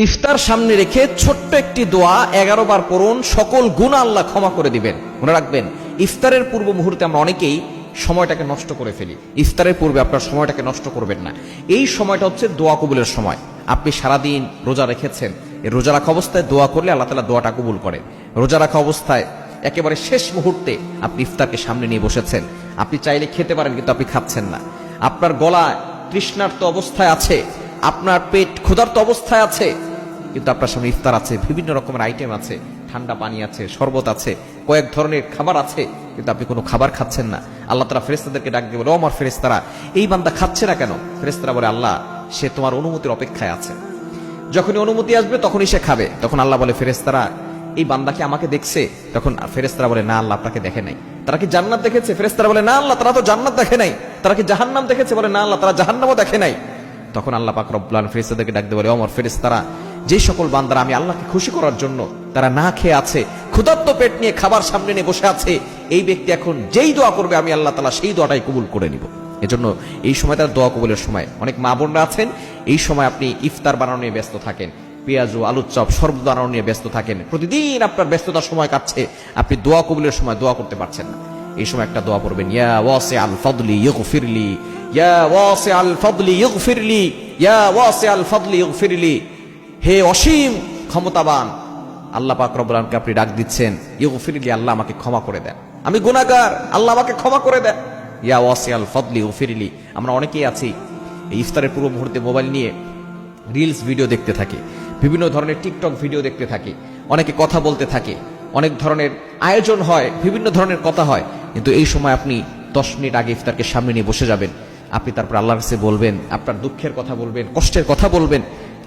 ইফতার সামনে রেখে ছোট্ট একটি দোয়া 11 বার পড়ুন, সকল গুনাহ আল্লাহ ক্ষমা করে দিবেন। মনে রাখবেন, ইফতারের পূর্ব মুহূর্তে আমরা অনেকেই সময়টাকে নষ্ট করে ফেলি। ইফতারের পূর্বে আপনার সময়টাকে নষ্ট করবেন না। এই সময়টা হচ্ছে দোয়া কবুলের সময়। আপনি সারাদিন রোজা রেখেছেন, এই রোজা রাখা অবস্থায় দোয়া করলে আল্লাহ তাআলা দোয়াটা কবুল করেন। রোজা রাখা অবস্থায় একেবারে শেষ মুহূর্তে আপনি ইফতারকে সামনে নিয়ে বসেছেন, আপনি চাইলে খেতে পারেন কিন্তু আপনি খাচ্ছেন না। আপনার গলায় তৃষ্ণার্ত অবস্থায় আছে, আপনার পেট ক্ষুধার্ত অবস্থায় আছে, কিন্তু আপনার সামনে ইফতার আছে, বিভিন্ন রকমের আইটেম আছে, ঠান্ডা পানি আছে, শরবত আছে, কয়েক ধরনের খাবার আছে, কিন্তু আপনি কোনো খাবার খাচ্ছেন না। আল্লাহ তাআলা ফেরেশতাদেরকে ডাক দিয়ে বলে, ও আমার ফেরেশতারা, এই বান্দা খাচ্ছে না কেন? ফেরেশতারা বলে, আল্লাহ, সে তোমার অনুমতির অপেক্ষায় আছে, যখনই অনুমতি আসবে তখনই সে খাবে। তখন আল্লাহ বলে, ফেরেশতারা, এই বান্দা কি আমাকে দেখছে? তখন ফেরেশতারা বলে, না আল্লাহ, আপনাকে দেখে নাই। তারা কি জান্নাত দেখেছে? ফেরেশতারা বলে, না আল্লাহ, তারা তো জান্নাত দেখে নাই। তারা কি জাহান্নাম দেখেছে? বলে, না আল্লাহ, তারা জাহান্নামও দেখে নাই। তখন আল্লাহ পাক রব্বুল আলামিন ফেরেশতাদেরকে ডাক দিয়ে বলে, ও আমার ফেরেশতারা, যে সকল বান্দারা আমি আল্লাহকে খুশি করার জন্য তারা না খেয়ে আছে, ক্ষুধার্ত পেট নিয়ে খাবার সামনে নিয়ে বসে আছে, এই ব্যক্তি এখন যেই দোয়া করবে আমি আল্লাহ তাআলা সেই দোয়াটাই কবুল করে নিব। এজন্য এই সময় তার দোয়া কবুলের সময়। অনেক মা বোনরা আছেন, এই সময় আপনি ইফতার বানানো নিয়ে ব্যস্ত থাকেন, পেঁয়াজু আলুর চপ শরবত বানানো নিয়ে ব্যস্ত থাকেন, প্রতিদিন আপনার ব্যস্ততার সময় কাটছে, আপনি দোয়া কবুলের সময় দোয়া করতে পারছেন না। এই সময় একটা দোয়া পড়বেন, ইয়া ওয়াসিআল ফাদলি ইগফিরলি, ইয়া ওয়াসিআল ফাদলি ইগফিরলি, ইয়া ওয়াসিআল ফাদলি ইগফিরলি। হে অসীম ক্ষমতাবান আল্লাহ পাক রব্বুল আলামিনকে আপনি ডাক দিচ্ছেন, ইগফিরলি, আল্লাহ আমাকে ক্ষমা করে দেন, আমি গুনাহগার, আল্লাহ আমাকে ক্ষমা করে দেন। ইয়া ওয়াসিআল ফাদলি ইগফিরলি। আমরা অনেকেই আছি এই ইফতারের পূর্ব মুহূর্তে মোবাইল নিয়ে রিলস ভিডিও দেখতে থাকি, বিভিন্ন ধরনের টিকটক ভিডিও দেখতে থাকি, অনেকে কথা বলতে থাকে, অনেক ধরনের আয়োজন হয়, বিভিন্ন ধরনের কথা হয়, কিন্তু এই সময় আপনি 10 মিনিট আগে ইফতারকে সামনে নিয়ে বসে যাবেন। আপনি তারপর আল্লাহর কাছে বলবেন, আপনার দুঃখের কথা বলবেন, কষ্টের কথা বলবেন,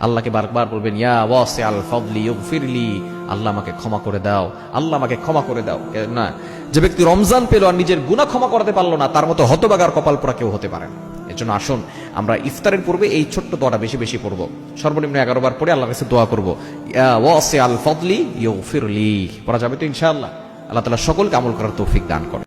আল্লাহকে বারবার বলবেন, ইয়া ওয়াসিআল ফাদলি ইগফিরলি, আল্লাহ আমাকে ক্ষমা করে দাও, আল্লাহ আমাকে ক্ষমা করে দাও। না, যে ব্যক্তি রমজান পেল আর নিজের গুনাহ ক্ষমা করতে পারলো না, তার মতো হতবাগার কপাল পোড়া কেউ হতে পারে না। এজন্য আসুন আমরা ইফতারের পূর্বে এই ছোট্ট দোয়াটা বেশি বেশি পড়ব, সর্বনিম্ন 11 বার পড়ে আল্লাহর কাছে দোয়া করব, ইয়া ওয়াসিআল ফাদলি ইগফিরলি। পড়া যাবে তো ইনশাআল্লাহ। আল্লাহ তাআলা সকলকে আমল করার তৌফিক দান করেন।